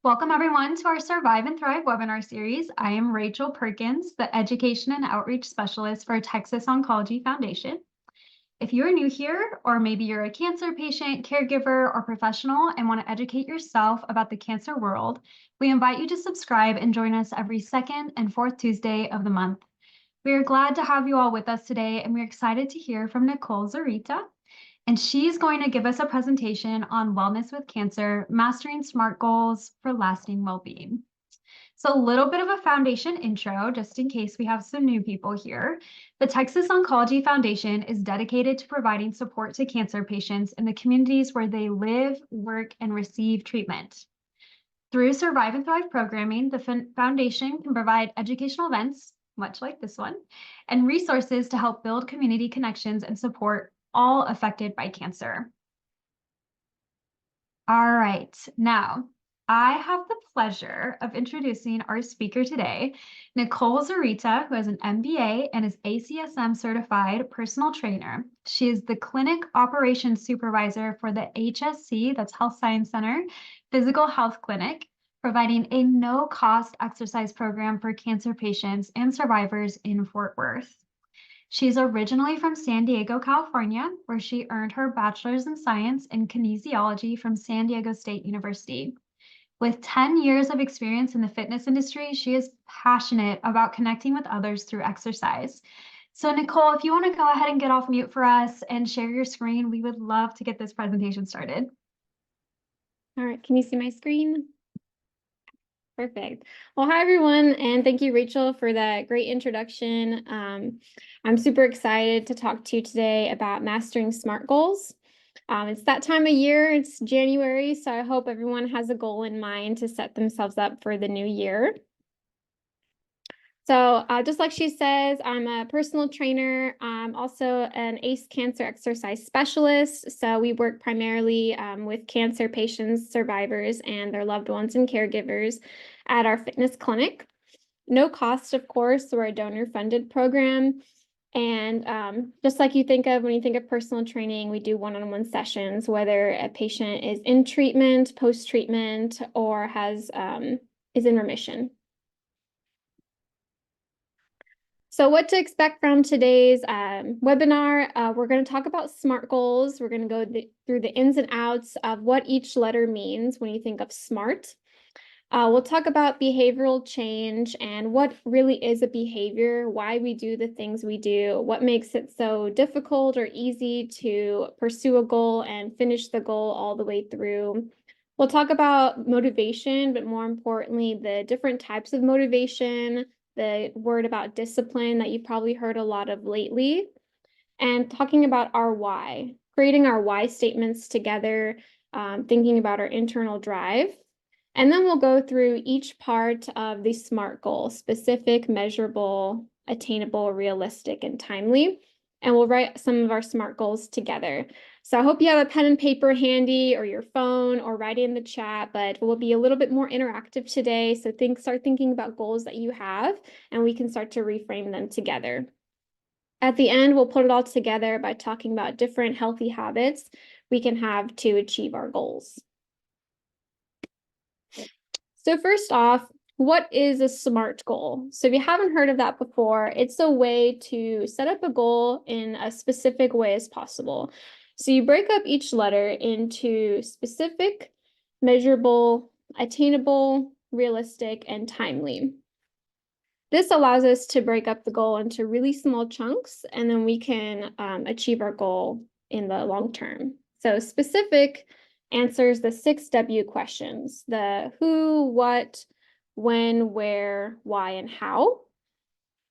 Welcome everyone to our Survive and Thrive webinar series. I am Rachel Perkins, the Education and Outreach Specialist for Texas Oncology Foundation. If you're new here, or maybe you're a cancer patient, caregiver, or professional and want to educate yourself about the cancer world, we invite you to subscribe and join us every second and fourth Tuesday of the month. We are glad to have you all with us today, and we're excited to hear from Nicole Zurita. And she's going to give us a presentation on wellness with cancer, mastering SMART goals for lasting well-being. So a little bit of a foundation intro, just in case we have some new people here. The Texas Oncology Foundation is dedicated to providing support to cancer patients in the communities where they live, work, and receive treatment. Through Survive and Thrive programming, the foundation can provide educational events, much like this one, and resources to help build community connections and support all affected by cancer. All right, now I have the pleasure of introducing our speaker today, Nicole Zurita, who has an MBA and is ACSM certified personal trainer. She is the clinic operations supervisor for the HSC, that's Health Science Center, Physical Health Clinic, providing a no-cost exercise program for cancer patients and survivors in Fort Worth. She's originally from San Diego, California, where she earned her bachelor's in science in kinesiology from San Diego State University. With 10 years of experience in the fitness industry, she is passionate about connecting with others through exercise. So Nicole, if you want to go ahead and get off mute for us and share your screen, we would love to get this presentation started. All right, can you see my screen? Perfect. Well, hi everyone, and thank you, Rachel, for that great introduction. I'm super excited to talk to you today about mastering SMART goals. It's that time of year, it's January, so I hope everyone has a goal in mind to set themselves up for the new year. So just like she says, I'm a personal trainer. I'm also an ACE cancer exercise specialist. So we work primarily with cancer patients, survivors, and their loved ones and caregivers at our fitness clinic. No cost, of course, we're a donor-funded program. And just like you think of when you think of personal training, we do one-on-one sessions, whether a patient is in treatment, post-treatment, or is in remission. So what to expect from today's webinar, we're going to talk about SMART goals. We're going to go through the ins and outs of what each letter means when you think of SMART. We'll talk about behavioral change and what really is a behavior, why we do the things we do, what makes it so difficult or easy to pursue a goal and finish the goal all the way through. We'll talk about motivation, but more importantly, the different types of motivation, the word about discipline that you've probably heard a lot of lately, and talking about our why, creating our why statements together, thinking about our internal drive. And then we'll go through each part of the SMART goal: specific, measurable, attainable, realistic, and timely. And we'll write some of our SMART goals together. So I hope you have a pen and paper handy, or your phone, or write it in the chat, but we'll be a little bit more interactive today. So start thinking about goals that you have, and we can start to reframe them together. At the end, we'll put it all together by talking about different healthy habits we can have to achieve our goals. So first off, what is a SMART goal? So if you haven't heard of that before, it's a way to set up a goal in a specific way as possible. So you break up each letter into specific, measurable, attainable, realistic, and timely. This allows us to break up the goal into really small chunks, and then we can achieve our goal in the long term. So specific answers the 6 W questions: the who, what, when, where, why, and how.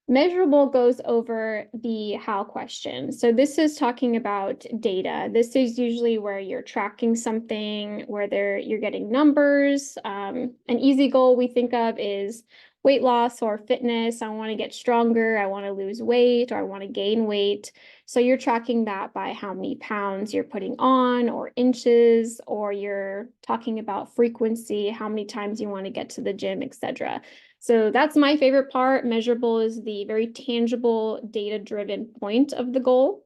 Measurable goes over the how question. So this is talking about data. This is usually where you're tracking something, where you're getting numbers. An easy goal we think of is weight loss or fitness. I want to get stronger, I want to lose weight, or I want to gain weight. So you're tracking that by how many pounds you're putting on, or inches, or you're talking about frequency, how many times you want to get to the gym, etc. So that's my favorite part. Measurable is the very tangible, data-driven point of the goal.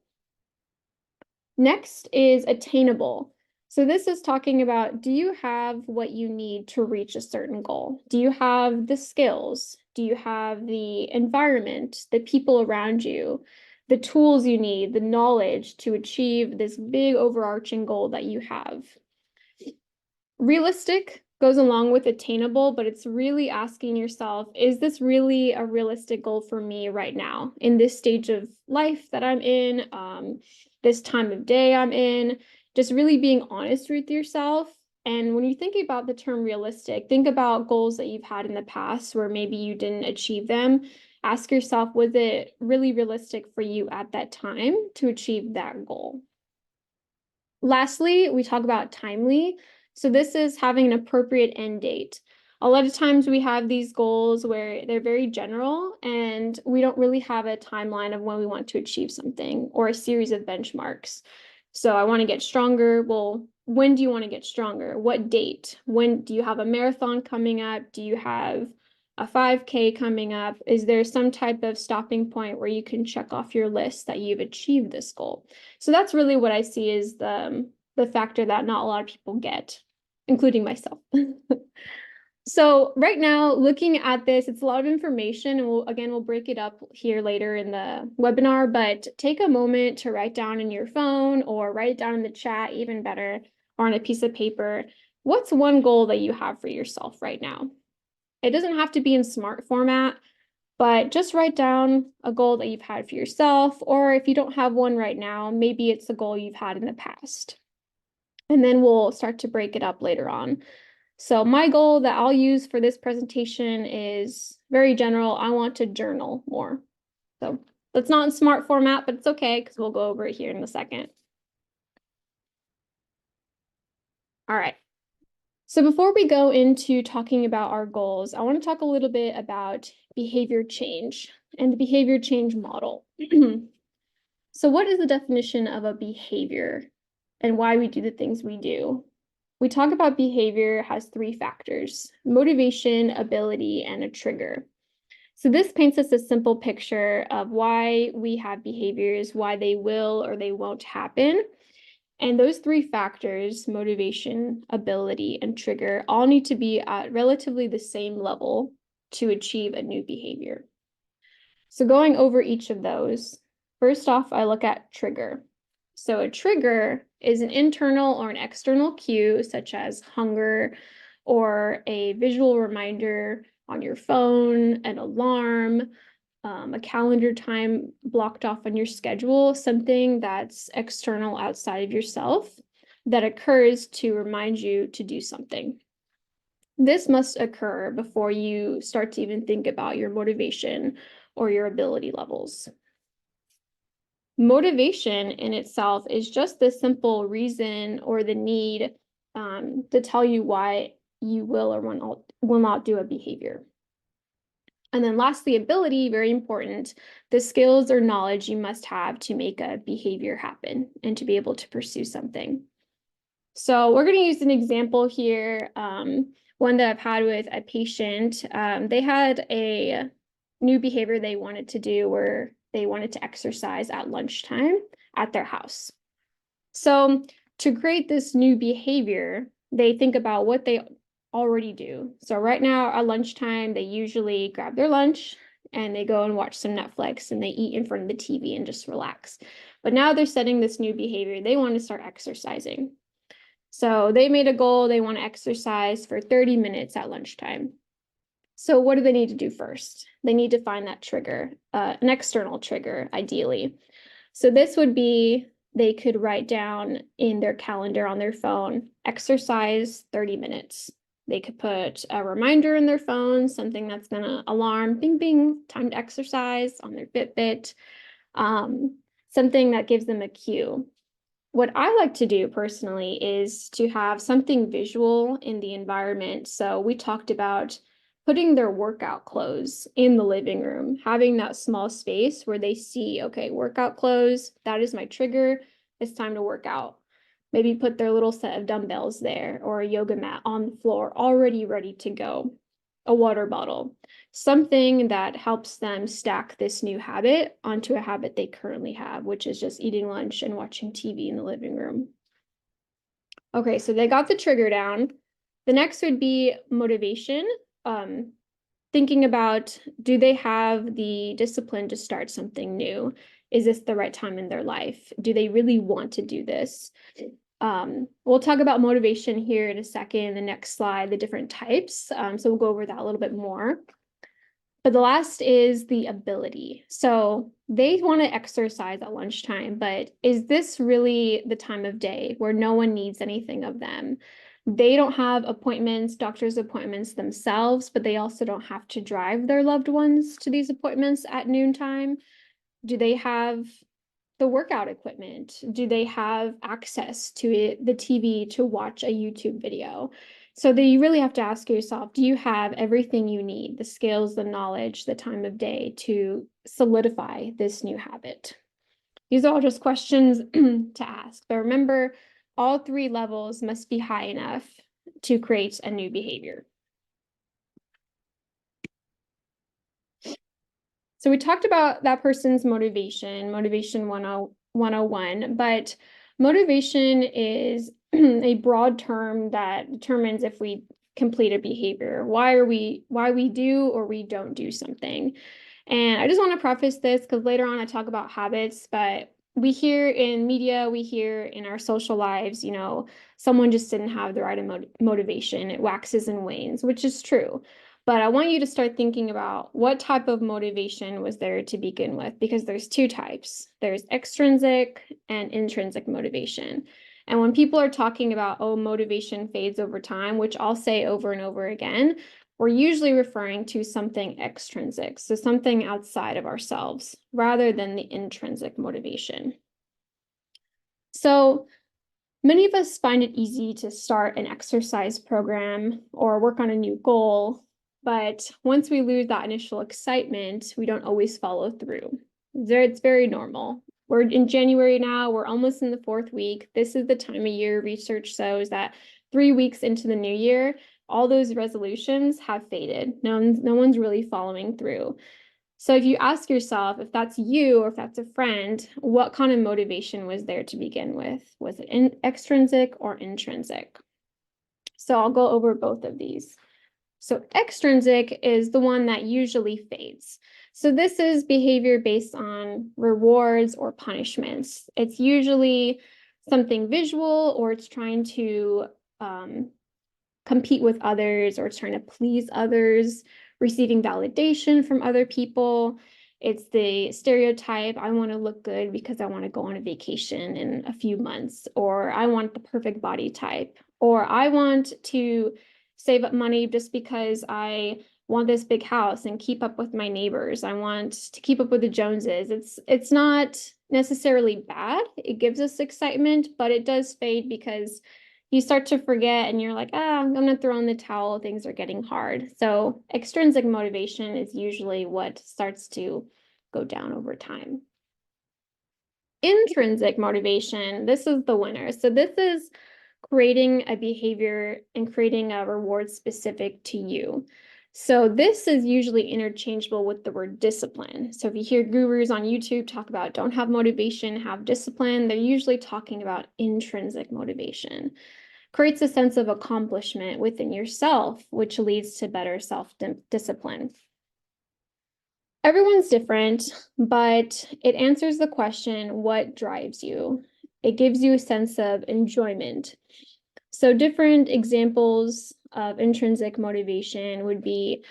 Next is attainable. So this is talking about, do you have what you need to reach a certain goal? Do you have the skills? Do you have the environment, the people around you, the tools you need, the knowledge to achieve this big overarching goal that you have? Realistic goes along with attainable, but it's really asking yourself, is this really a realistic goal for me right now in this stage of life that I'm in, this time of day I'm in? Just really being honest with yourself. And when you're thinking about the term realistic, think about goals that you've had in the past where maybe you didn't achieve them. Ask yourself, was it really realistic for you at that time to achieve that goal? Lastly, we talk about timely. So this is having an appropriate end date. A lot of times we have these goals where they're very general and we don't really have a timeline of when we want to achieve something or a series of benchmarks. So I want to get stronger. Well, when do you want to get stronger? What date? When do you have a marathon coming up? Do you have a 5K coming up? Is there some type of stopping point where you can check off your list that you've achieved this goal? So that's really what I see is the factor that not a lot of people get, including myself. So right now, looking at this, it's a lot of information, and we'll break it up here later in the webinar, but take a moment to write down in your phone or write it down in the chat, even better, or on a piece of paper. What's one goal that you have for yourself right now? It doesn't have to be in SMART format, but just write down a goal that you've had for yourself, or if you don't have one right now, maybe it's a goal you've had in the past. And then we'll start to break it up later on. So my goal that I'll use for this presentation is very general. I want to journal more. So that's not in SMART format, but it's okay because we'll go over it here in a second. All right. So before we go into talking about our goals, I want to talk a little bit about behavior change and the behavior change model. So what is the definition of a behavior and why we do the things we do? We talk about behavior has three factors: motivation, ability, and a trigger. So this paints us a simple picture of why we have behaviors, why they will or they won't happen. And those three factors, motivation, ability, and trigger, all need to be at relatively the same level to achieve a new behavior. So going over each of those, first off, I look at trigger. So a trigger is an internal or an external cue, such as hunger or a visual reminder on your phone, an alarm, a calendar time blocked off on your schedule, something that's external outside of yourself that occurs to remind you to do something. This must occur before you start to even think about your motivation or your ability levels. Motivation in itself is just the simple reason or the need to tell you why you will or will not do a behavior. And then lastly, ability, very important, the skills or knowledge you must have to make a behavior happen and to be able to pursue something. So we're going to use an example here, one that I've had with a patient. They had a new behavior they wanted to do where they wanted to exercise at lunchtime at their house. So to create this new behavior, they think about what they already do. So right now at lunchtime, they usually grab their lunch and they go and watch some Netflix and they eat in front of the TV and just relax. But now they're setting this new behavior. They want to start exercising. So they made a goal. They want to exercise for 30 minutes at lunchtime. So what do they need to do first? They need to find that trigger, an external trigger, ideally. So this would be, they could write down in their calendar on their phone, exercise 30 minutes. They could put a reminder in their phone, something that's going to alarm, bing, bing, time to exercise on their Fitbit, something that gives them a cue. What I like to do personally is to have something visual in the environment. So we talked about putting their workout clothes in the living room, having that small space where they see, okay, workout clothes, that is my trigger. It's time to work out. Maybe put their little set of dumbbells there or a yoga mat on the floor, already ready to go. A water bottle, something that helps them stack this new habit onto a habit they currently have, which is just eating lunch and watching TV in the living room. Okay, so they got the trigger down. The next would be motivation. Thinking about, do they have the discipline to start something new? Is this the right time in their life? Do they really want to do this? We'll talk about motivation here in a second, the next slide, the different types. So we'll go over that a little bit more. But the last is the ability. So they want to exercise at lunchtime, but is this really the time of day where no one needs anything of them? They don't have appointments, doctor's appointments themselves, but they also don't have to drive their loved ones to these appointments at noontime. Do they have the workout equipment? Do they have access to the TV to watch a YouTube video? So that you really have to ask yourself, do you have everything you need, the skills, the knowledge, the time of day to solidify this new habit? These are all just questions to ask. But remember, all three levels must be high enough to create a new behavior. So we talked about that person's motivation 101, but motivation is a broad term that determines if we complete a behavior, why we do or we don't do something. And I just want to preface this because later on I talk about habits, but we hear in media, we hear in our social lives, someone just didn't have the right motivation. It waxes and wanes, which is true. But I want you to start thinking about what type of motivation was there to begin with, because there's two types. There's extrinsic and intrinsic motivation. And when people are talking about, oh, motivation fades over time, which I'll say over and over again, we're usually referring to something extrinsic, so something outside of ourselves, rather than the intrinsic motivation. So many of us find it easy to start an exercise program or work on a new goal, but once we lose that initial excitement, we don't always follow through. It's very normal. We're in January now, we're almost in the 4th week. This is the time of year research shows that 3 weeks into the new year, all those resolutions have faded. No one's really following through. So if you ask yourself, if that's you or if that's a friend, what kind of motivation was there to begin with? Was it extrinsic or intrinsic? So I'll go over both of these. So extrinsic is the one that usually fades. So this is behavior based on rewards or punishments. It's usually something visual, or it's trying to compete with others, or it's trying to please others, receiving validation from other people. It's the stereotype, I want to look good because I want to go on a vacation in a few months, or I want the perfect body type, or I want to save up money just because I want this big house and keep up with my neighbors. I want to keep up with the Joneses. It's not necessarily bad. It gives us excitement, but it does fade because you start to forget and you're like, I'm going to throw in the towel. Things are getting hard. So extrinsic motivation is usually what starts to go down over time. Intrinsic motivation, this is the winner. So this is creating a behavior and creating a reward specific to you. So this is usually interchangeable with the word discipline. So if you hear gurus on YouTube talk about don't have motivation, have discipline, they're usually talking about intrinsic motivation. Creates a sense of accomplishment within yourself, which leads to better self-discipline. Everyone's different, but it answers the question, what drives you? It gives you a sense of enjoyment. So different examples of intrinsic motivation would be,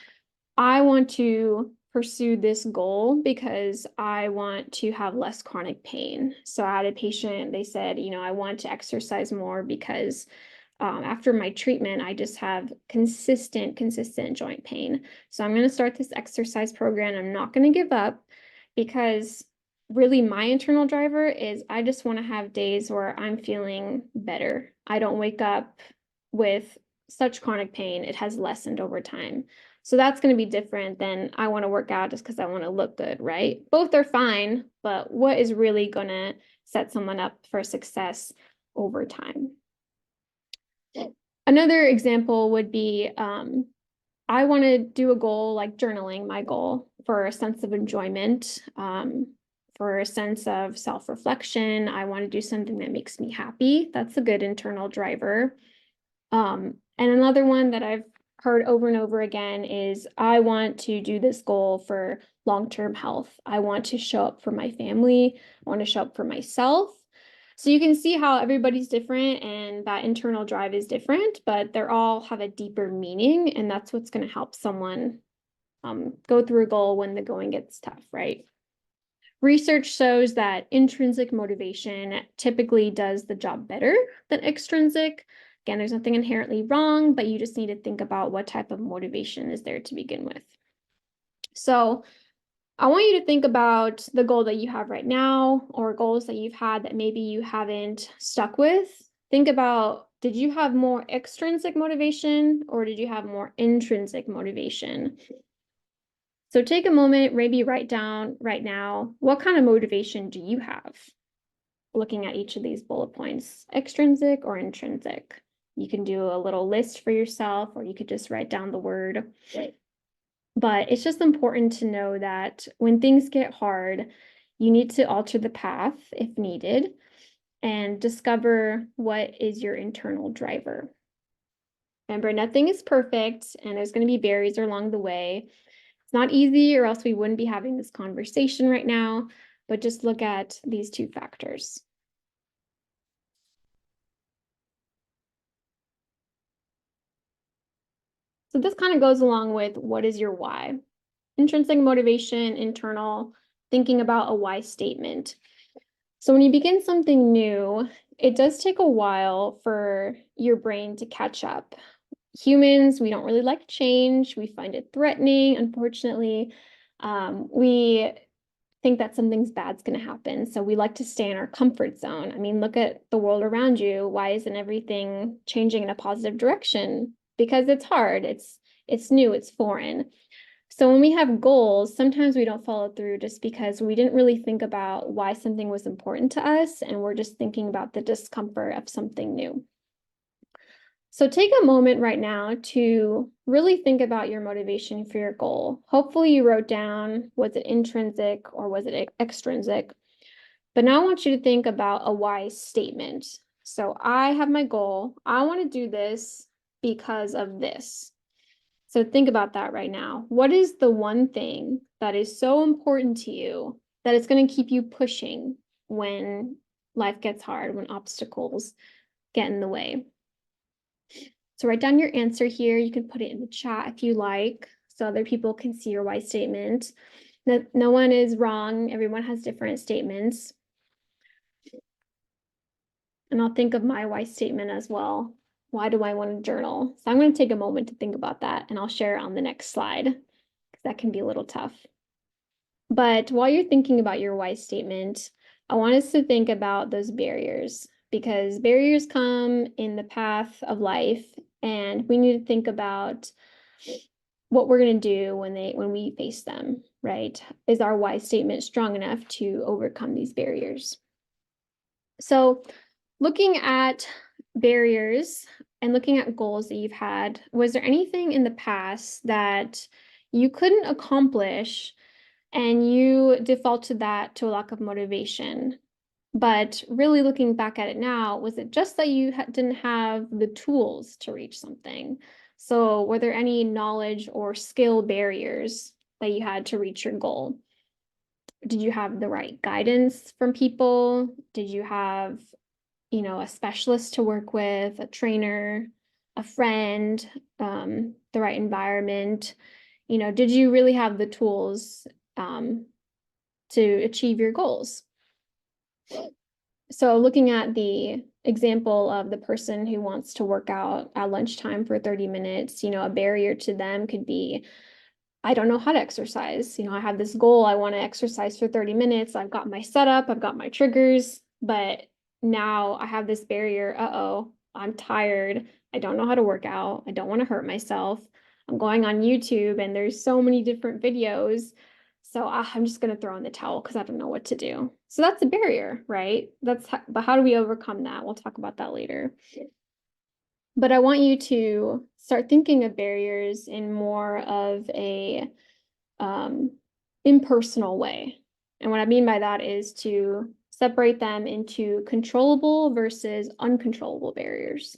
I want to pursue this goal because I want to have less chronic pain. So I had a patient, they said, I want to exercise more because after my treatment, I just have consistent joint pain. So I'm going to start this exercise program. I'm not going to give up, because really my internal driver is I just want to have days where I'm feeling better. I don't wake up with such chronic pain. It has lessened over time. So that's going to be different than I want to work out just because I want to look good, right? Both are fine, but what is really going to set someone up for success over time? Another example would be, I want to do a goal like journaling, my goal, for a sense of enjoyment, for a sense of self-reflection. I want to do something that makes me happy. That's a good internal driver. And another one that I've heard over and over again is I want to do this goal for long-term health. I want to show up for my family. I want to show up for myself. So you can see how everybody's different and that internal drive is different, but they're all have a deeper meaning, and that's what's going to help someone go through a goal when the going gets tough, right? Research shows that intrinsic motivation typically does the job better than extrinsic. Again, there's nothing inherently wrong, but you just need to think about what type of motivation is there to begin with. So I want you to think about the goal that you have right now or goals that you've had that maybe you haven't stuck with. Think about, did you have more extrinsic motivation or did you have more intrinsic motivation? So take a moment, maybe write down right now, what kind of motivation do you have? Looking at each of these bullet points, extrinsic or intrinsic. You can do a little list for yourself, or you could just write down the word. But it's just important to know that when things get hard, you need to alter the path if needed and discover what is your internal driver. Remember, nothing is perfect and there's going to be barriers along the way. It's not easy, or else we wouldn't be having this conversation right now, but just look at these two factors. So this kind of goes along with what is your why? Intrinsic motivation, internal, thinking about a why statement. So when you begin something new, it does take a while for your brain to catch up. Humans, we don't really like change. We find it threatening, unfortunately. We think that something's bad's going to happen. So we like to stay in our comfort zone. I mean, look at the world around you. Why isn't everything changing in a positive direction? Because it's hard. It's new, it's foreign. So when we have goals, sometimes we don't follow through just because we didn't really think about why something was important to us, and we're just thinking about the discomfort of something new. So take a moment right now to really think about your motivation for your goal. Hopefully you wrote down, was it intrinsic or was it extrinsic? But now I want you to think about a why statement. So I have my goal. I want to do this because of this. So think about that right now. What is the one thing that is so important to you that it's going to keep you pushing when life gets hard, when obstacles get in the way? So write down your answer here. You can put it in the chat if you like, so other people can see your why statement. No one is wrong. Everyone has different statements. And I'll think of my why statement as well. Why do I want to journal? So I'm going to take a moment to think about that, and I'll share it on the next slide, because that can be a little tough. But while you're thinking about your why statement, I want us to think about those barriers, because barriers come in the path of life, and we need to think about what we're going to do when we face them, right? Is our why statement strong enough to overcome these barriers? So looking at barriers and looking at goals that you've had, was there anything in the past that you couldn't accomplish and you defaulted that to a lack of motivation? But really looking back at it now, was it just that you didn't have the tools to reach something? So were there any knowledge or skill barriers that you had to reach your goal? Did you have the right guidance from people? Did you have, a specialist to work with, a trainer, a friend, the right environment? Did you really have the tools to achieve your goals? So looking at the example of the person who wants to work out at lunchtime for 30 minutes, a barrier to them could be, I don't know how to exercise. I have this goal. I want to exercise for 30 minutes. I've got my setup, I've got my triggers, but now I have this barrier. Uh-oh, I'm tired. I don't know how to work out. I don't want to hurt myself. I'm going on YouTube and there's so many different videos. So I'm just going to throw in the towel because I don't know what to do. So that's a barrier, right? But how do we overcome that? We'll talk about that later. But I want you to start thinking of barriers in more of a impersonal way. And what I mean by that is to separate them into controllable versus uncontrollable barriers.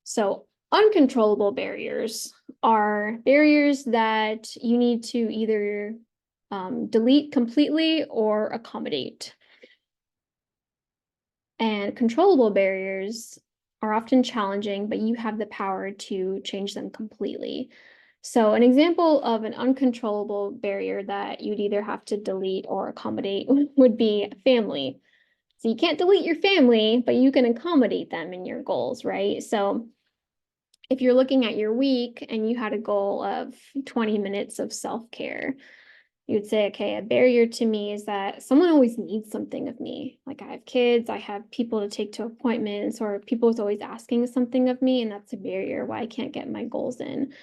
So uncontrollable barriers are barriers that you need to either delete completely or accommodate. And controllable barriers are often challenging, but you have the power to change them completely. So an example of an uncontrollable barrier that you'd either have to delete or accommodate would be family. So you can't delete your family, but you can accommodate them in your goals, right? So if you're looking at your week and you had a goal of 20 minutes of self-care, you would say, okay, a barrier to me is that someone always needs something of me. Like I have kids, I have people to take to appointments, or people is always asking something of me, and that's a barrier why I can't get my goals in.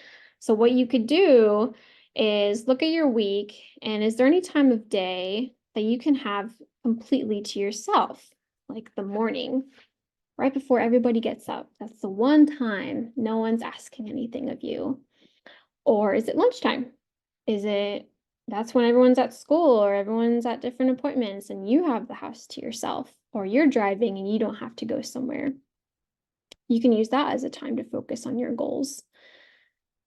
So what you could do is look at your week, and is there any time of day that you can have completely to yourself, like the morning, right before everybody gets up? That's the one time no one's asking anything of you. Or is it lunchtime? Is it that's when everyone's at school or everyone's at different appointments and you have the house to yourself, or you're driving and you don't have to go somewhere? You can use that as a time to focus on your goals.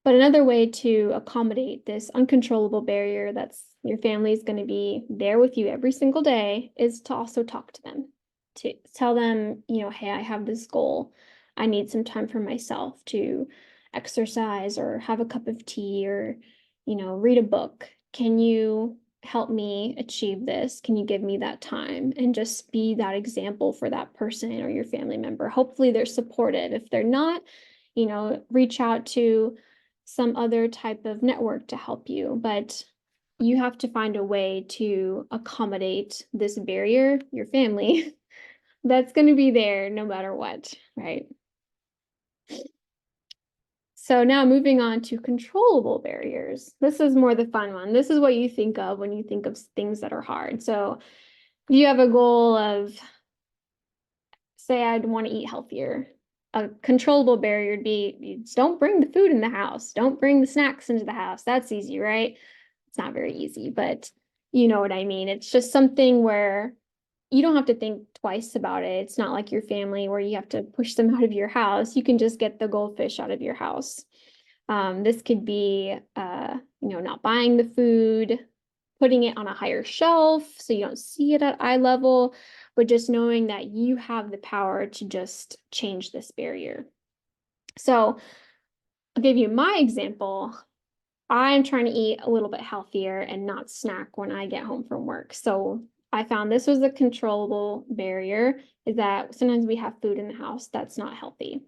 But another way to accommodate this uncontrollable barrier that's your family is going to be there with you every single day is to also talk to them, to tell them, hey, I have this goal. I need some time for myself to exercise or have a cup of tea or, read a book. Can you help me achieve this? Can you give me that time? And just be that example for that person or your family member. Hopefully they're supportive. If they're not, reach out to some other type of network to help you, but you have to find a way to accommodate this barrier, your family, that's going to be there no matter what, right? So now moving on to controllable barriers. This is more the fun one. This is what you think of when you think of things that are hard. So if you have a goal of, say, I'd want to eat healthier. A controllable barrier would be don't bring the food in the house. Don't bring the snacks into the house. That's easy, right? It's not very easy, but you know what I mean. It's just something where you don't have to think twice about it. It's not like your family where you have to push them out of your house. You can just get the goldfish out of your house. This could be, not buying the food, putting it on a higher shelf so you don't see it at eye level, but just knowing that you have the power to just change this barrier. So I'll give you my example. I'm trying to eat a little bit healthier and not snack when I get home from work. So I found this was a controllable barrier, is that sometimes we have food in the house that's not healthy.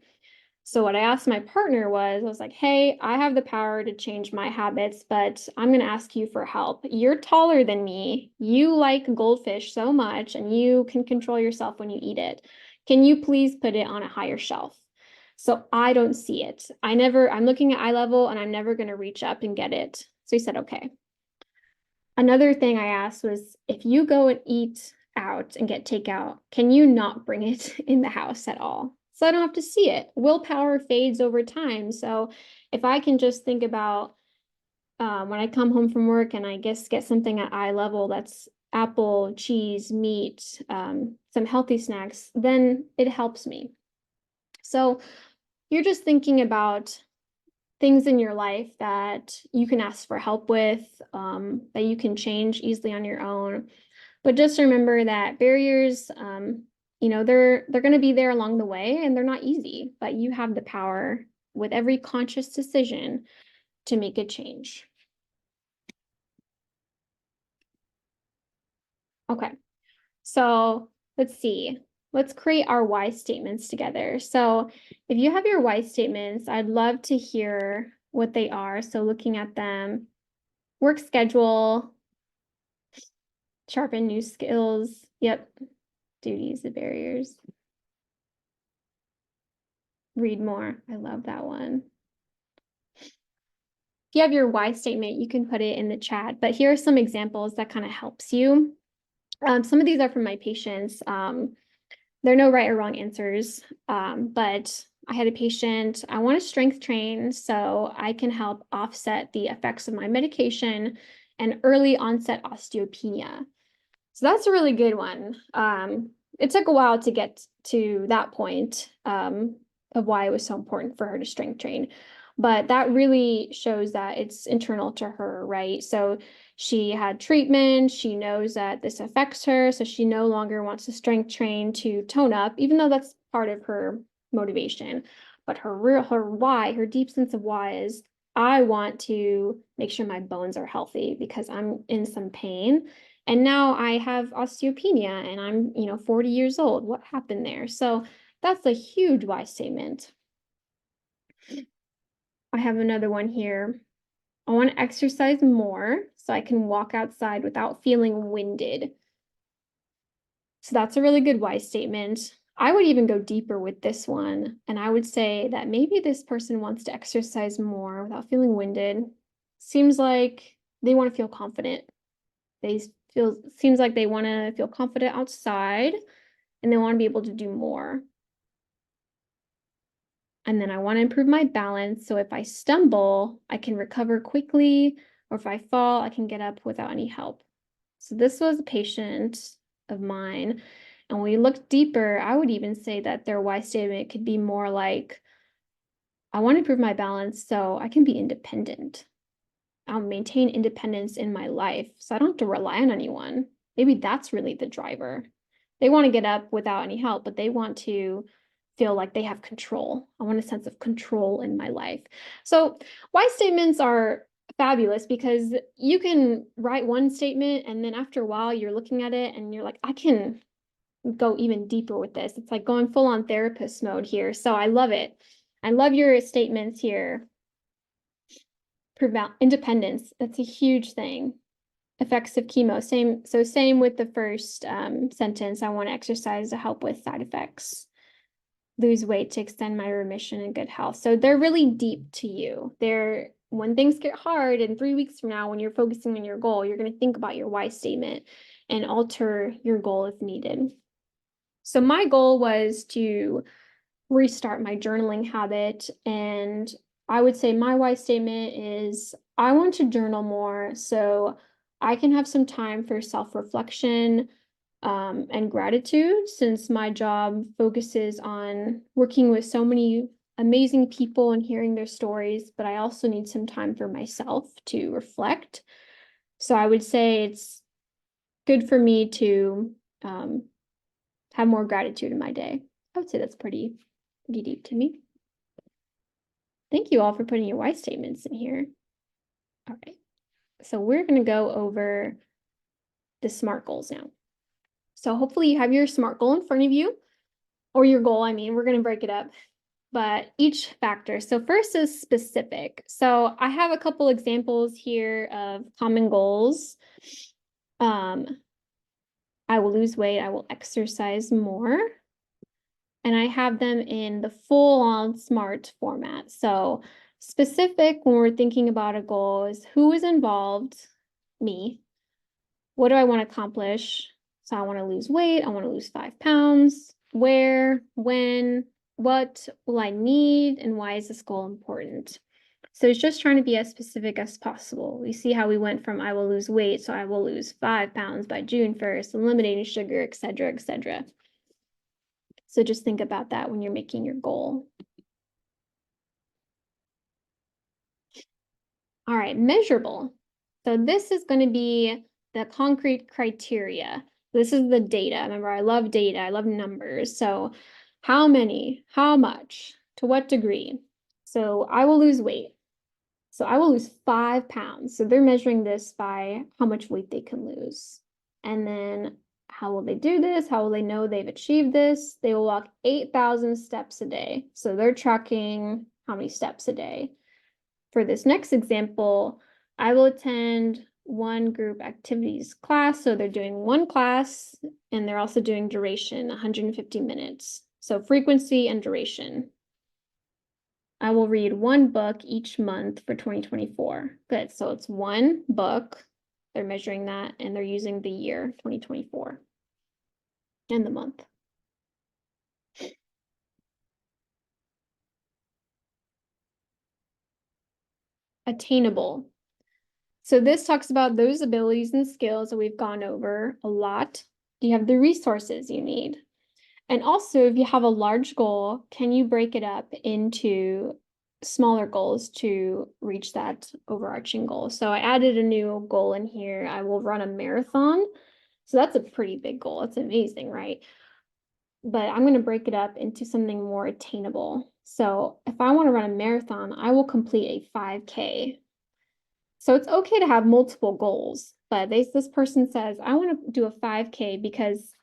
So what I asked my partner was, I was like, hey, I have the power to change my habits, but I'm going to ask you for help. You're taller than me. You like goldfish so much, and you can control yourself when you eat it. Can you please put it on a higher shelf? So I don't see it. I'm looking at eye level and I'm never going to reach up and get it. So he said, okay. Another thing I asked was, if you go and eat out and get takeout, can you not bring it in the house at all? So I don't have to see it. Willpower fades over time. So if I can just think about when I come home from work and I guess get something at eye level that's apple, cheese, meat, some healthy snacks, then it helps me. So you're just thinking about things in your life that you can ask for help with, that you can change easily on your own. But just remember that barriers, they're going to be there along the way, and they're not easy, but you have the power with every conscious decision to make a change. Okay, so let's see. Let's create our why statements together. So if you have your why statements, I'd love to hear what they are. So looking at them, work schedule, sharpen new skills. Yep. Duties and barriers. Read more. I love that one. If you have your why statement, you can put it in the chat, but here are some examples that kind of helps you. Some of these are from my patients. There are no right or wrong answers, but I had a patient, I want to strength train so I can help offset the effects of my medication and early onset osteopenia. So that's a really good one. It took a while to get to that point of why it was so important for her to strength train. But that really shows that it's internal to her, right? So she had treatment, she knows that this affects her, so she no longer wants to strength train to tone up, even though that's part of her motivation. But her why, her deep sense of why is I want to make sure my bones are healthy because I'm in some pain. And now I have osteopenia and I'm 40 years old. What happened there? So that's a huge why statement. I have another one here. I want to exercise more so I can walk outside without feeling winded. So that's a really good why statement. I would even go deeper with this one. And I would say that maybe this person wants to exercise more without feeling winded. Seems like they want to feel confident. Seems like they want to feel confident outside and they want to be able to do more. And then I want to improve my balance. So if I stumble, I can recover quickly, or if I fall, I can get up without any help. So this was a patient of mine. And when we look deeper, I would even say that their why statement could be more like, I want to improve my balance so I can be independent. I'll maintain independence in my life so I don't have to rely on anyone. Maybe that's really the driver. They want to get up without any help, but they want to feel like they have control. I want a sense of control in my life. So, why statements are fabulous because you can write one statement and then after a while you're looking at it and you're like, I can go even deeper with this. It's like going full on therapist mode here. So, I love it. I love your statements here. Independence, that's a huge thing. Effects of chemo, same with the first sentence. I want to exercise to help with side effects. Lose weight to extend my remission and good health. So they're really deep to you. They're when things get hard and 3 weeks from now, when you're focusing on your goal, you're going to think about your why statement and alter your goal if needed. So my goal was to restart my journaling habit. And I would say my why statement is I want to journal more so I can have some time for self-reflection and gratitude since my job focuses on working with so many amazing people and hearing their stories, but I also need some time for myself to reflect. So I would say it's good for me to have more gratitude in my day. I would say that's pretty deep to me. Thank you all for putting your why statements in here. All right. So we're going to go over the SMART goals now. So hopefully you have your SMART goal in front of you, or your goal, we're going to break it up, but each factor. So first is specific. So I have a couple examples here of common goals. I will lose weight. I will exercise more. And I have them in the full-on SMART format. So specific, when we're thinking about a goal, is who is involved? Me. What do I want to accomplish? So I want to lose weight. I want to lose 5 pounds. Where, when, what will I need, and why is this goal important? So it's just trying to be as specific as possible. We see how we went from I will lose weight, so I will lose 5 pounds by June 1st, eliminating sugar, et cetera, et cetera. So just think about that when you're making your goal. All right, measurable. So this is going to be the concrete criteria. This is the data. Remember, I love data. I love numbers. So how many, how much, to what degree? So I will lose weight. So I will lose 5 pounds. So they're measuring this by how much weight they can lose. And then how will they do this? How will they know they've achieved this? They will walk 8,000 steps a day. So they're tracking how many steps a day. For this next example, I will attend one group activities class. So they're doing one class and they're also doing duration, 150 minutes. So frequency and duration. I will read one book each month for 2024. Good. So it's one book. They're measuring that and they're using the year 2024 and the month. Attainable. So this talks about those abilities and skills that we've gone over a lot. Do you have the resources you need? And also, if you have a large goal, can you break it up into smaller goals to reach that overarching goal? So I added a new goal in here. I will run a marathon. So that's a pretty big goal. It's amazing, right? But I'm going to break it up into something more attainable. So if I want to run a marathon, I will complete a 5K. So it's okay to have multiple goals, but this person says, I want to do a 5K because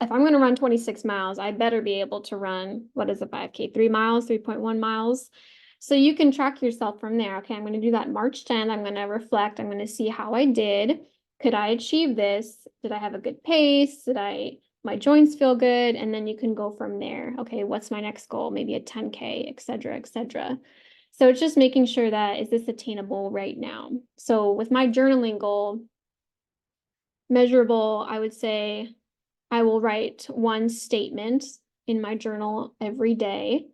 if I'm going to run 26 miles, I better be able to run, what is a 5K? 3 miles, 3.1 miles. So you can track yourself from there. Okay, I'm going to do that March 10th. I'm going to reflect. I'm going to see how I did. Could I achieve this? Did I have a good pace? My joints feel good? And then you can go from there. Okay, what's my next goal? Maybe a 10K, et cetera, et cetera. So it's just making sure that, is this attainable right now? So with my journaling goal, measurable, I would say I will write one statement in my journal every day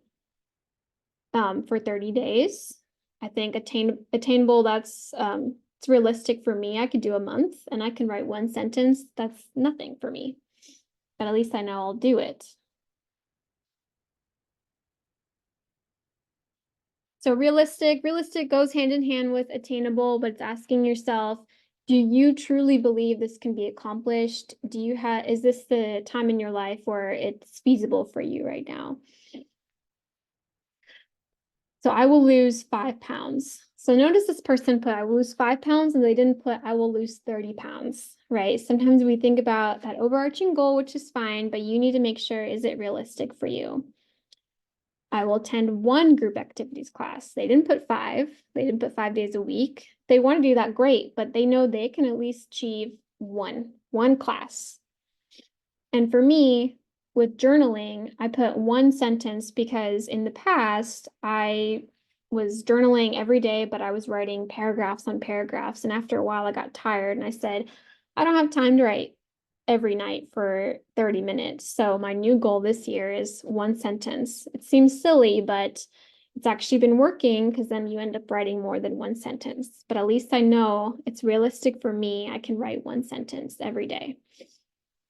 for 30 days. I think attainable, that's it's realistic for me. I could do a month and I can write one sentence. That's nothing for me, but at least I know I'll do it. So realistic goes hand in hand with attainable, but it's asking yourself, do you truly believe this can be accomplished? Is this the time in your life where it's feasible for you right now? So I will lose 5 pounds. So notice this person put, I will lose 5 pounds, and they didn't put, I will lose 30 pounds, right? Sometimes we think about that overarching goal, which is fine, but you need to make sure, is it realistic for you? I will attend one group activities class. They didn't put 5. They didn't put 5 days a week. They want to do that, great, but they know they can at least achieve one class. And for me, with journaling, I put one sentence because in the past, I was journaling every day, but I was writing paragraphs on paragraphs. And after a while, I got tired and I said, I don't have time to write every night for 30 minutes. So my new goal this year is one sentence. It seems silly, but it's actually been working because then you end up writing more than one sentence. But at least I know it's realistic for me. I can write one sentence every day.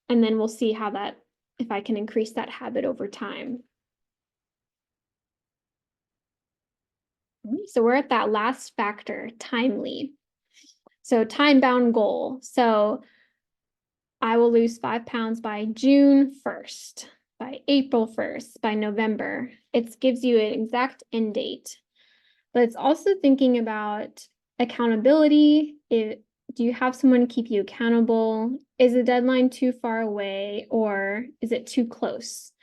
And then we'll see if I can increase that habit over time. So we're at that last factor, timely. So time-bound goal. So I will lose 5 pounds by June 1st, by April 1st, by November. It gives you an exact end date. But it's also thinking about accountability. Do you have someone to keep you accountable? Is the deadline too far away, or is it too close?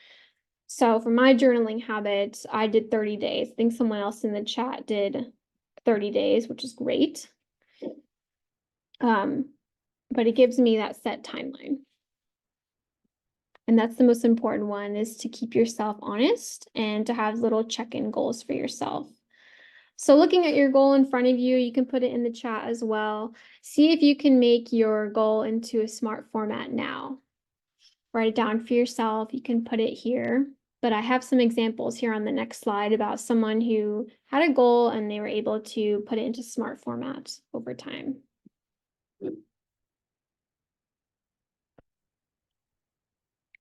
So for my journaling habit, I did 30 days. I think someone else in the chat did 30 days, which is great. But it gives me that set timeline. And that's the most important one, is to keep yourself honest and to have little check-in goals for yourself. So looking at your goal in front of you, you can put it in the chat as well. See if you can make your goal into a SMART format now. Write it down for yourself. You can put it here. But I have some examples here on the next slide about someone who had a goal and they were able to put it into SMART format over time.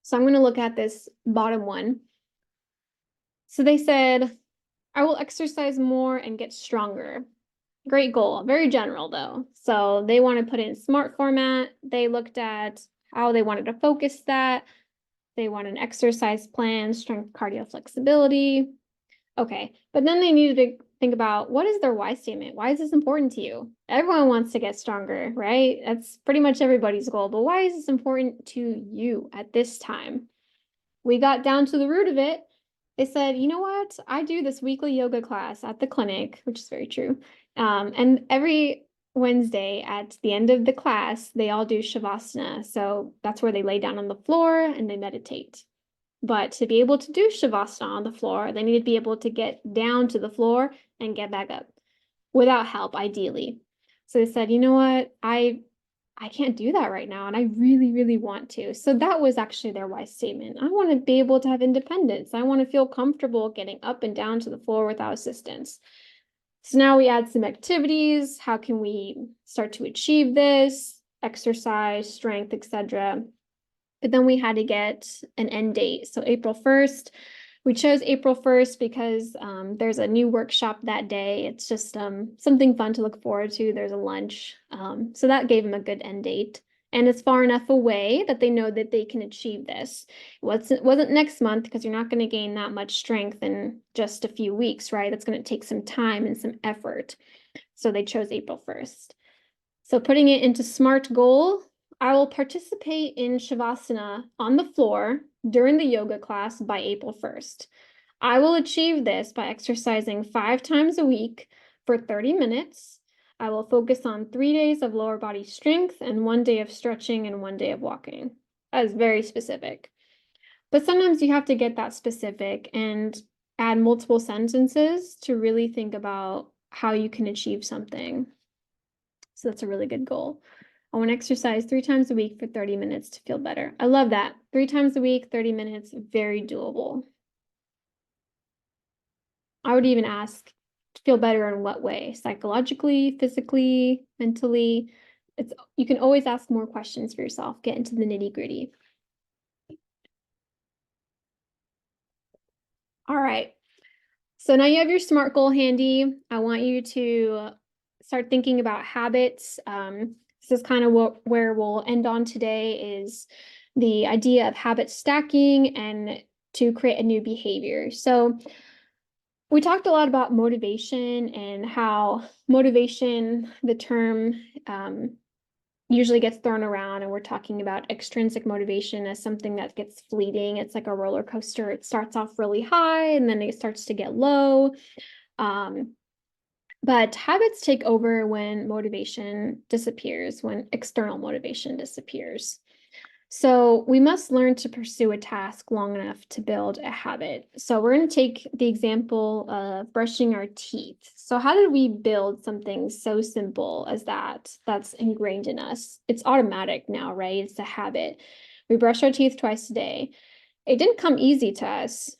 So I'm going to look at this bottom one. So they said, I will exercise more and get stronger. Great goal, very general though. So they want to put it in SMART format. They looked at how they wanted to focus that. They want an exercise plan, strength, cardio, flexibility. Okay, but then they needed to think about, what is their why statement? Why is this important to you? Everyone wants to get stronger, right? That's pretty much everybody's goal, but why is this important to you at this time? We got down to the root of it. They said, you know what? I do this weekly yoga class at the clinic, which is very true. And every Wednesday at the end of the class, they all do Shavasana. So that's where they lay down on the floor and they meditate. But to be able to do Shavasana on the floor, they need to be able to get down to the floor and get back up without help, ideally. So they said, you know what? I can't do that right now, and I really, really want to. So that was actually their why statement. I want to be able to have independence. I want to feel comfortable getting up and down to the floor without assistance. So now we add some activities. How can we start to achieve this? Exercise, strength, etc. But then we had to get an end date. So April 1st, we chose April 1st because there's a new workshop that day. It's just something fun to look forward to. There's a lunch. So that gave them a good end date. And it's far enough away that they know that they can achieve this. It wasn't next month because you're not going to gain that much strength in just a few weeks, right? That's going to take some time and some effort. So they chose April 1st. So putting it into SMART goal, I will participate in Shavasana on the floor during the yoga class by April 1st. I will achieve this by exercising 5 times a week for 30 minutes. I will focus on 3 days of lower body strength and 1 day of stretching and 1 day of walking. That is very specific. But sometimes you have to get that specific and add multiple sentences to really think about how you can achieve something. So that's a really good goal. I want to exercise 3 times a week for 30 minutes to feel better. I love that. 3 times a week, 30 minutes, very doable. I would even ask to feel better in what way? Psychologically, physically, mentally. You can always ask more questions for yourself, get into the nitty-gritty. All right. So now you have your SMART goal handy. I want you to start thinking about habits. This is kind of where we'll end on today, is the idea of habit stacking and to create a new behavior. So we talked a lot about motivation and how motivation, the term, usually gets thrown around, and we're talking about extrinsic motivation as something that gets fleeting. It's like a roller coaster. It starts off really high and then it starts to get low. But habits take over when motivation disappears, when external motivation disappears. So we must learn to pursue a task long enough to build a habit. So we're going to take the example of brushing our teeth. So how did we build something so simple as that? That's ingrained in us. It's automatic now, right? It's a habit. We brush our teeth twice a day. It didn't come easy to us.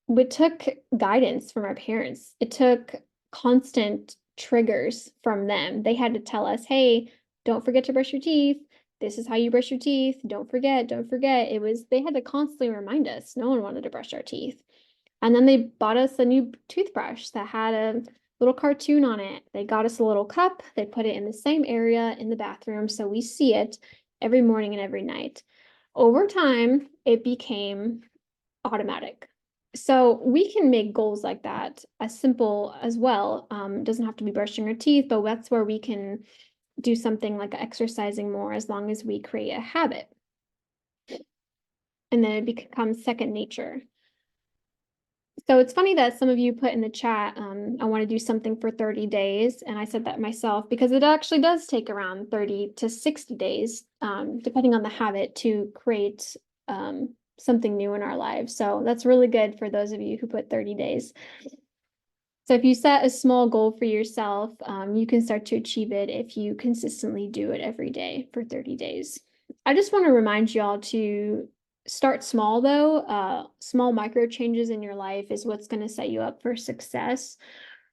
We took guidance from our parents. It took constant triggers from them. They had to tell us, hey, don't forget to brush your teeth. This is how you brush your teeth. Don't forget, don't forget. They had to constantly remind us. No one wanted to brush our teeth. And then they bought us a new toothbrush that had a little cartoon on it. They got us a little cup. They put it in the same area in the bathroom so we see it every morning and every night. Over time, it became automatic. So we can make goals like that as simple as well. It doesn't have to be brushing our teeth, but that's where we can do something like exercising more, as long as we create a habit. And then it becomes second nature. So it's funny that some of you put in the chat, I want to do something for 30 days. And I said that myself, because it actually does take around 30 to 60 days, depending on the habit, to create something new in our lives. So that's really good for those of you who put 30 days. So if you set a small goal for yourself, you can start to achieve it if you consistently do it every day for 30 days. I just want to remind you all to start small, though. Small micro changes in your life is what's going to set you up for success.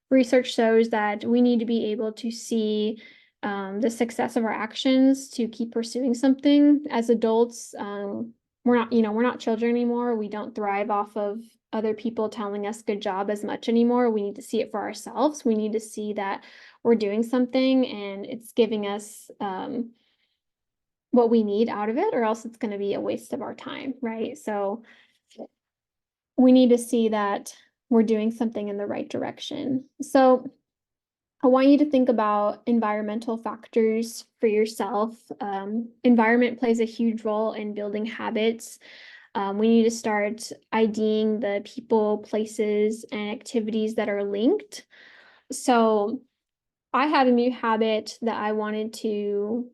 Research shows that we need to be able to see the success of our actions to keep pursuing something. As adults, we're not children anymore. We don't thrive off of other people telling us good job as much anymore. We need to see it for ourselves. We need to see that we're doing something and it's giving us what we need out of it, or else it's going to be a waste of our time, right? So we need to see that we're doing something in the right direction. So I want you to think about environmental factors for yourself. Environment plays a huge role in building habits. We need to start IDing the people, places, and activities that are linked. So I had a new habit that I wanted to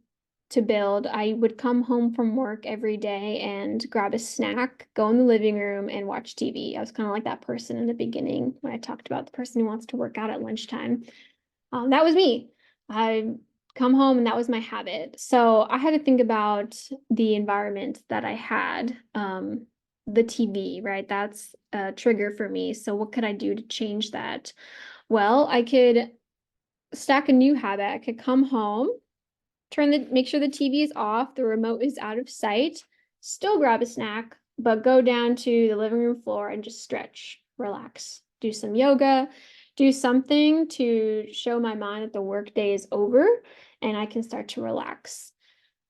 build. I would come home from work every day and grab a snack, go in the living room, and watch TV. I was kind of like that person in the beginning when I talked about the person who wants to work out at lunchtime. That was me. I come home and that was my habit. So I had to think about the environment that I had. The TV, right? That's a trigger for me. So what could I do to change that? Well, I could stack a new habit. I could come home, make sure the TV is off, the remote is out of sight, still grab a snack, but go down to the living room floor and just stretch, relax, do some yoga, do something to show my mind that the workday is over and I can start to relax.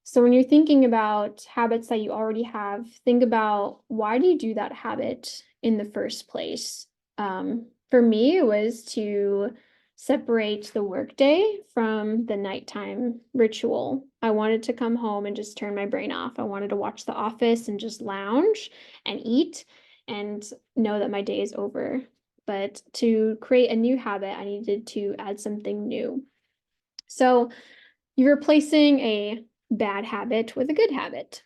So when you're thinking about habits that you already have, think about, why do you do that habit in the first place? For me, it was to separate the workday from the nighttime ritual. I wanted to come home and just turn my brain off. I wanted to watch The Office and just lounge and eat and know that my day is over. But to create a new habit, I needed to add something new. So you're replacing a bad habit with a good habit.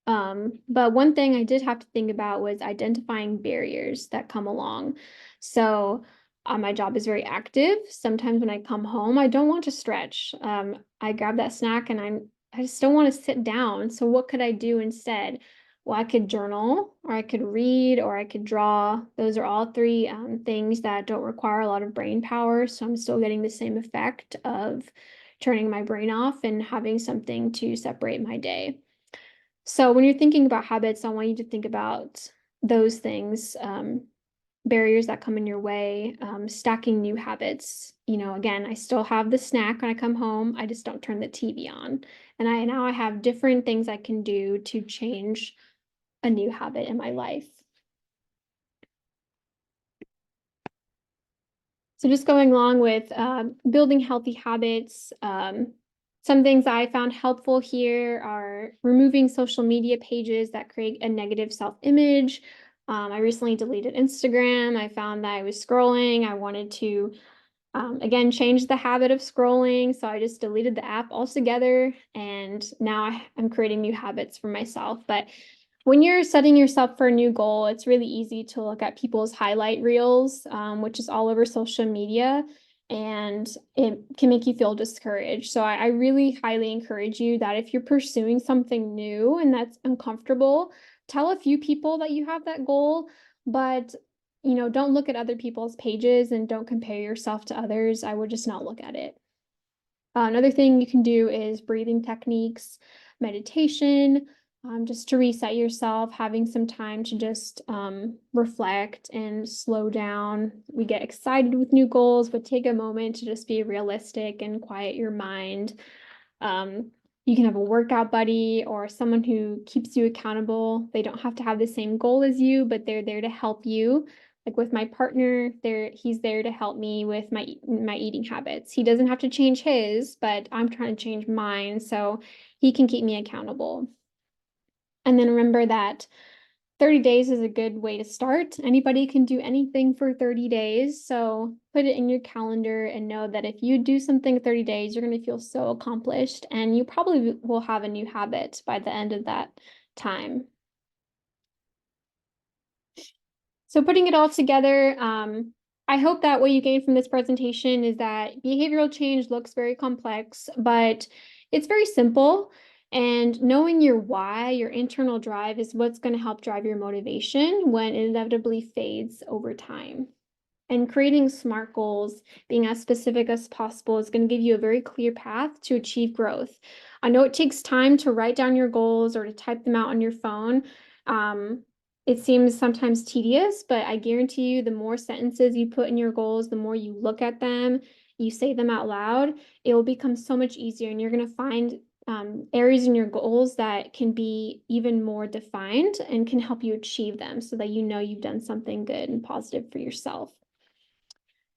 But one thing I did have to think about was identifying barriers that come along. So my job is very active. Sometimes when I come home, I don't want to stretch. I grab that snack and I just don't want to sit down. So what could I do instead? Well, I could journal, or I could read, or I could draw. Those are all three things that don't require a lot of brain power. So I'm still getting the same effect of turning my brain off and having something to separate my day. So when you're thinking about habits, I want you to think about those things, barriers that come in your way, stacking new habits. Again, I still have the snack when I come home. I just don't turn the TV on. And now I have different things I can do to change a new habit in my life. So just going along with building healthy habits, some things I found helpful here are removing social media pages that create a negative self-image. I recently deleted Instagram. I found that I was scrolling. I wanted to, again, change the habit of scrolling. So I just deleted the app altogether. And now I'm creating new habits for myself. But when you're setting yourself for a new goal, it's really easy to look at people's highlight reels, which is all over social media, and it can make you feel discouraged. So I really highly encourage you that if you're pursuing something new and that's uncomfortable, tell a few people that you have that goal, but don't look at other people's pages and don't compare yourself to others. I would just not look at it. Another thing you can do is breathing techniques, meditation, just to reset yourself, having some time to just reflect and slow down. We get excited with new goals, but take a moment to just be realistic and quiet your mind. You can have a workout buddy or someone who keeps you accountable. They don't have to have the same goal as you, but they're there to help you. Like with my partner, he's there to help me with my eating habits. He doesn't have to change his, but I'm trying to change mine so he can keep me accountable. And then remember that 30 days is a good way to start. Anybody can do anything for 30 days. So put it in your calendar and know that if you do something 30 days, you're going to feel so accomplished, and you probably will have a new habit by the end of that time. So putting it all together, I hope that what you gain from this presentation is that behavioral change looks very complex, but it's very simple. And knowing your why, your internal drive, is what's going to help drive your motivation when it inevitably fades over time. And creating SMART goals, being as specific as possible, is going to give you a very clear path to achieve growth. I know it takes time to write down your goals or to type them out on your phone. It seems sometimes tedious, but I guarantee you the more sentences you put in your goals, the more you look at them, you say them out loud, it will become so much easier, and you're going to find areas in your goals that can be even more defined and can help you achieve them so that you've done something good and positive for yourself.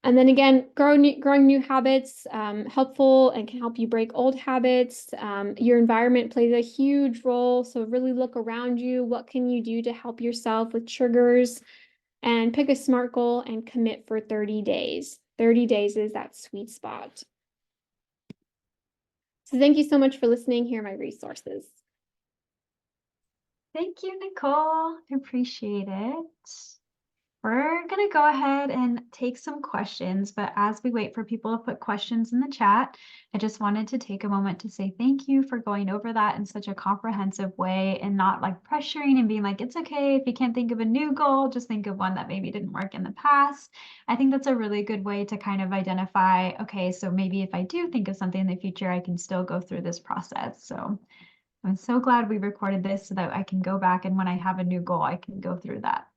And then again, growing new habits, helpful and can help you break old habits. Your environment plays a huge role. So really look around you. What can you do to help yourself with triggers? And pick a SMART goal and commit for 30 days. 30 days is that sweet spot. So thank you so much for listening. Here are my resources. Thank you, Nicole. I appreciate it. We're going to go ahead and take some questions, but as we wait for people to put questions in the chat, I just wanted to take a moment to say thank you for going over that in such a comprehensive way and not like pressuring and being like, it's okay if you can't think of a new goal, just think of one that maybe didn't work in the past. I think that's a really good way to kind of identify, okay, so maybe if I do think of something in the future, I can still go through this process. So I'm so glad we recorded this so that I can go back and when I have a new goal, I can go through that.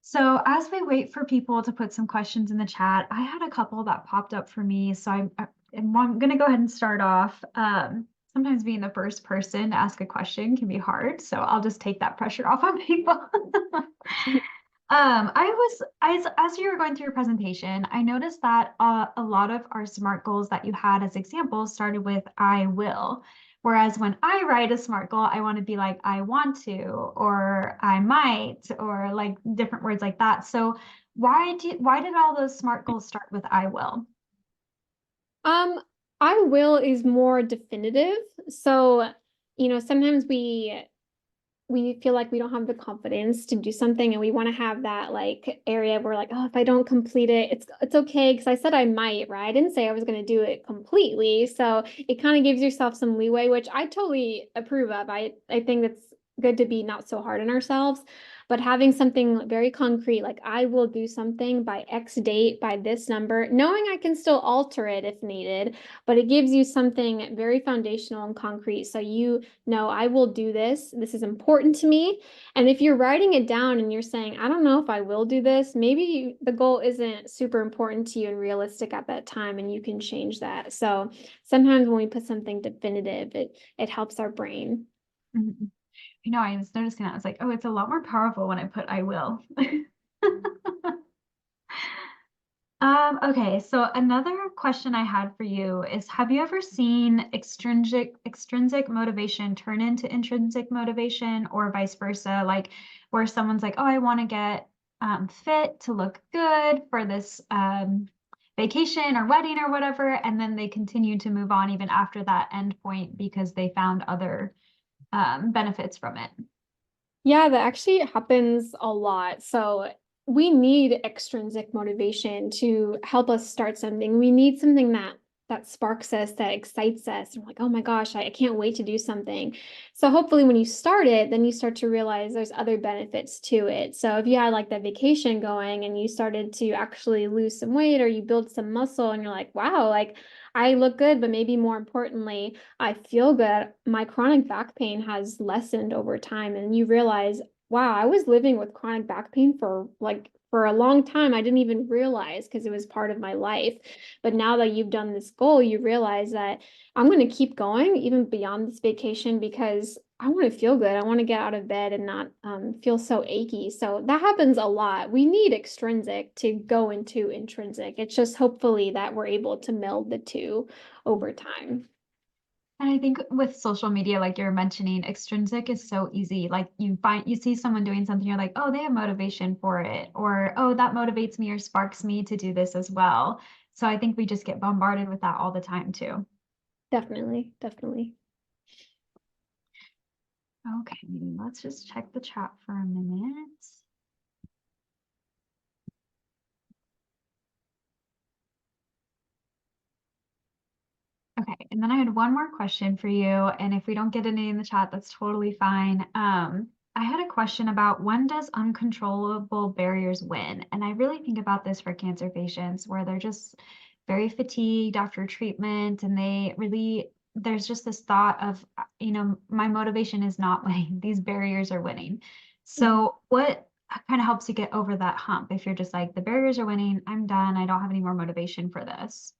So as we wait for people to put some questions in the chat, I had a couple that popped up for me. So I'm going to go ahead and start off. Sometimes being the first person to ask a question can be hard. So I'll just take that pressure off on people. As you were going through your presentation, I noticed that a lot of our SMART goals that you had as examples started with I will. Whereas when I write a SMART goal, I want to be like, I want to, or I might, or like different words like that. So why did all those SMART goals start with I will? Um, I will is more definitive. So, sometimes we feel like we don't have the confidence to do something and we want to have that like area where like, oh, if I don't complete it, it's okay because I said I might, right? I didn't say I was going to do it completely. So it kind of gives yourself some leeway, which I totally approve of. I think it's good to be not so hard on ourselves, but having something very concrete, like I will do something by X date, by this number, knowing I can still alter it if needed, but it gives you something very foundational and concrete. So no, I will do this. This is important to me. And if you're writing it down and you're saying, I don't know if I will do this, maybe the goal isn't super important to you and realistic at that time, and you can change that. So sometimes when we put something definitive, it helps our brain. Mhm. I was noticing that. I was like, oh, it's a lot more powerful when I put I will. Okay, so another question I had for you is, have you ever seen extrinsic motivation turn into intrinsic motivation or vice versa? Like where someone's like, oh, I want to get fit to look good for this vacation or wedding or whatever, and then they continue to move on even after that end point because they found other benefits from it. Yeah, that actually happens a lot. So we need extrinsic motivation to help us start something. We need something that sparks us, that excites us. And we're like, oh my gosh, I can't wait to do something. So hopefully when you start it, then you start to realize there's other benefits to it. So if you had like that vacation going and you started to actually lose some weight or you build some muscle and you're like, wow, like I look good, but maybe more importantly, I feel good. My chronic back pain has lessened over time. And you realize, wow, I was living with chronic back pain for a long time. I didn't even realize because it was part of my life. But now that you've done this goal, you realize that I'm going to keep going even beyond this vacation because I want to feel good. I want to get out of bed and not feel so achy. So that happens a lot. We need extrinsic to go into intrinsic. It's just hopefully that we're able to meld the two over time. And I think with social media, like you're mentioning, extrinsic is so easy. Like you see someone doing something, you're like, oh, they have motivation for it, or oh, that motivates me or sparks me to do this as well. So I think we just get bombarded with that all the time too. Definitely, definitely. Okay, let's just check the chat for a minute. Okay, and then I had one more question for you, and if we don't get any in the chat, that's totally fine. I had a question about when does uncontrollable barriers win? And I really think about this for cancer patients where they're just very fatigued after treatment, and there's just this thought of, my motivation is not winning, these barriers are winning. So what kind of helps you get over that hump if you're just like, the barriers are winning, I'm done, I don't have any more motivation for this?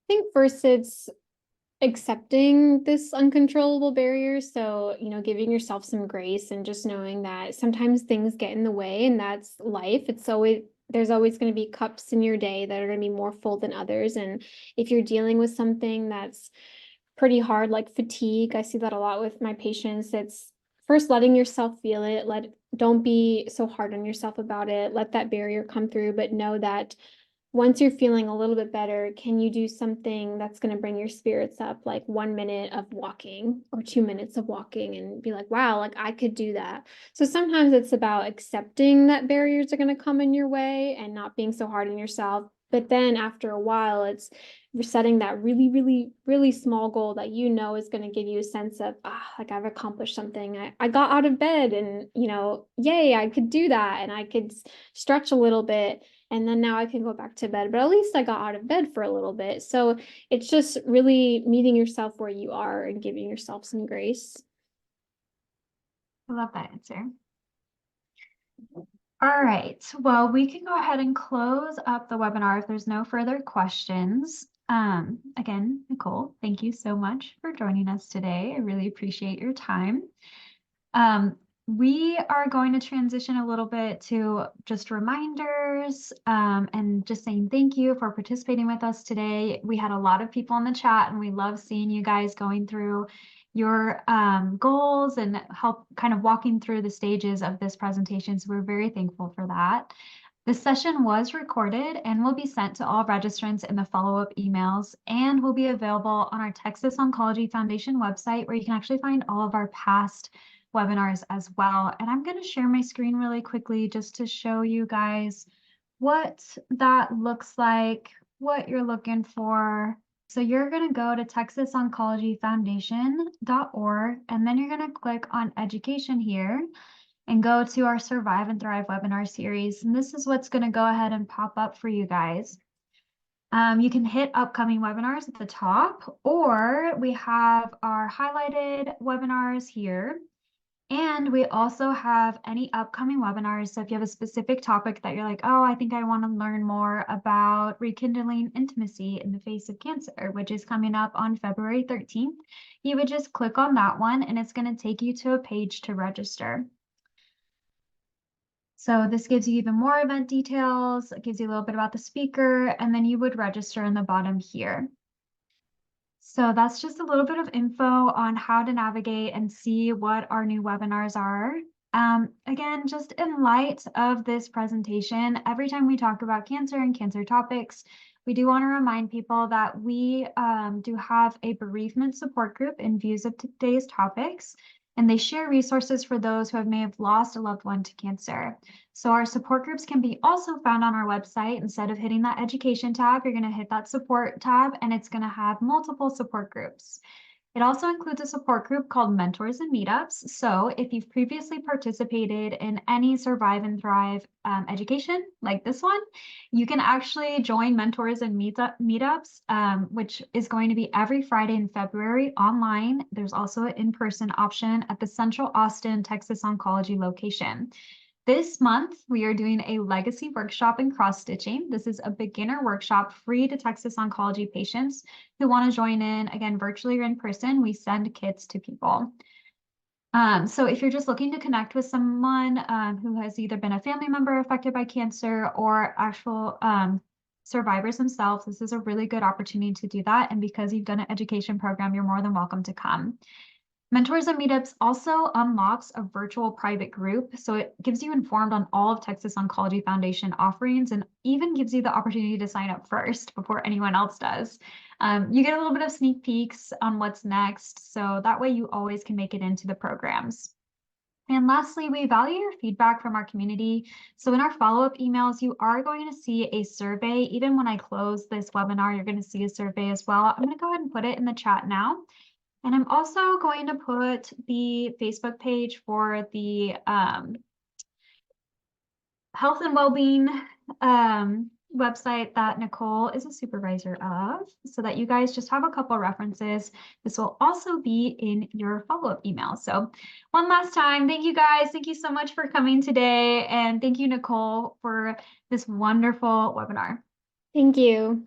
I think first it's accepting this uncontrollable barrier. So, giving yourself some grace and just knowing that sometimes things get in the way and that's life. There's always going to be cups in your day that are going to be more full than others. And if you're dealing with something that's pretty hard, like fatigue, I see that a lot with my patients. It's first letting yourself feel it. Don't be so hard on yourself about it. Let that barrier come through, but know that once you're feeling a little bit better, can you do something that's going to bring your spirits up, like 1 minute of walking or 2 minutes of walking, and be like, wow, like I could do that. So sometimes it's about accepting that barriers are going to come in your way and not being so hard on yourself. But then after a while, it's setting that really, really, really small goal that you know is going to give you a sense of, like I've accomplished something. I got out of bed and, yay, I could do that. And I could stretch a little bit. And then now I can go back to bed, but at least I got out of bed for a little bit. So it's just really meeting yourself where you are and giving yourself some grace. I love that answer. All right, well, we can go ahead and close up the webinar if there's no further questions. Again, Nicole, thank you so much for joining us today. I really appreciate your time. We are going to transition a little bit to just reminders and just saying thank you for participating with us today. We had a lot of people in the chat and we love seeing you guys going through your goals and help kind of walking through the stages of this presentation. So we're very thankful for that. This session was recorded and will be sent to all registrants in the follow-up emails and will be available on our Texas Oncology Foundation website, where you can actually find all of our past webinars as well. And I'm going to share my screen really quickly just to show you guys what that looks like, what you're looking for. So you're going to go to texasoncologyfoundation.org, and then you're going to click on education here and go to our Survive and Thrive webinar series. And this is what's going to go ahead and pop up for you guys. You can hit upcoming webinars at the top, or we have our highlighted webinars here. And we also have any upcoming webinars. So if you have a specific topic that you're like, oh, I think I want to learn more about rekindling intimacy in the face of cancer, which is coming up on February 13th, you would just click on that one and it's going to take you to a page to register. So this gives you even more event details. It gives you a little bit about the speaker, and then you would register in the bottom here. So that's just a little bit of info on how to navigate and see what our new webinars are. Again, just in light of this presentation, every time we talk about cancer and cancer topics, we do want to remind people that we do have a bereavement support group in views of today's topics, and they share resources for those who may have lost a loved one to cancer. So our support groups can be also found on our website. Instead of hitting that education tab, you're going to hit that support tab, and it's going to have multiple support groups. It also includes a support group called Mentors and Meetups. So if you've previously participated in any Survive and Thrive education like this one, you can actually join Mentors and Meetups, which is going to be every Friday in February online. There's also an in-person option at the Central Austin, Texas Oncology location. This month, we are doing a legacy workshop in cross-stitching. This is a beginner workshop free to Texas Oncology patients who want to join in, again, virtually or in person. We send kits to people. So if you're just looking to connect with someone who has either been a family member affected by cancer or actual survivors themselves, this is a really good opportunity to do that. And because you've done an education program, you're more than welcome to come. Mentors and Meetups also unlocks a virtual private group. So it gives you informed on all of Texas Oncology Foundation offerings and even gives you the opportunity to sign up first before anyone else does. You get a little bit of sneak peeks on what's next. So that way you always can make it into the programs. And lastly, we value your feedback from our community. So in our follow-up emails, you are going to see a survey. Even when I close this webinar, you're going to see a survey as well. I'm going to go ahead and put it in the chat now. And I'm also going to put the Facebook page for the health and well-being website that Nicole is a supervisor of, so that you guys just have a couple references. This will also be in your follow-up email. So one last time, thank you guys. Thank you so much for coming today. And thank you, Nicole, for this wonderful webinar. Thank you.